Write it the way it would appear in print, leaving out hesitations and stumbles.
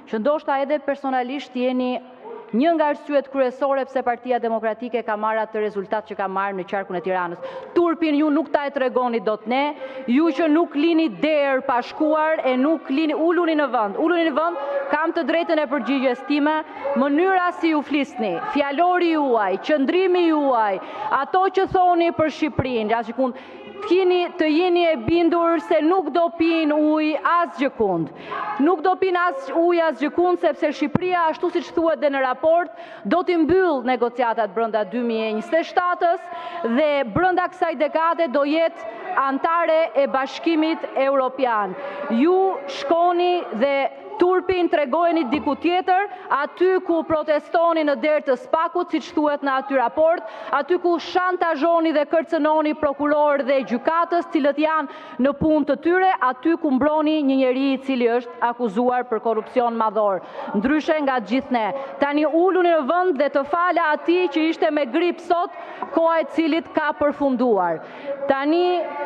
që ndoshta edhe personalisht jeni një nga arsyet kryesore pse Partia Demokratike ka marrë atë rezultat që ka marrë në qarkun e Tiranës. Turpin ju nuk ta e tregoni dot ne, ju që nuk lini derë pa shkuar e nuk lini, uluni në vend, kam të drejtën e përgjigjes time, mënyra si ju flisni, fjalori juaj, qëndrimi juaj, ato që thoni për Shqipërinë, të jeni e bindur se nuk do pin ujë as gjëkund. Nuk do pin as ujë as gjëkund sepse Shqipëria, ashtu siç thuhet dhe në raport, do t'i mbyll negociatat brenda 2027-s dhe brenda kësaj dekade do jetë antare e Bashkimit Evropian. Ju shkoni dhe turpin tregojeni diku tjetër, aty ku protestoni në derë të Spakut, siç thuhet në aty raport, aty ku shantazhoni dhe kërcënoni prokurorë dhe gjykatës, cilët janë në punë të tyre, aty ku mbroni një njeri i cili është akuzuar për korrupsion madhor. Ndryshe nga gjithë ne. Tani uluni në vend dhe të fala atij që ishte me grip sot, koha e cilit ka përfunduar. Tani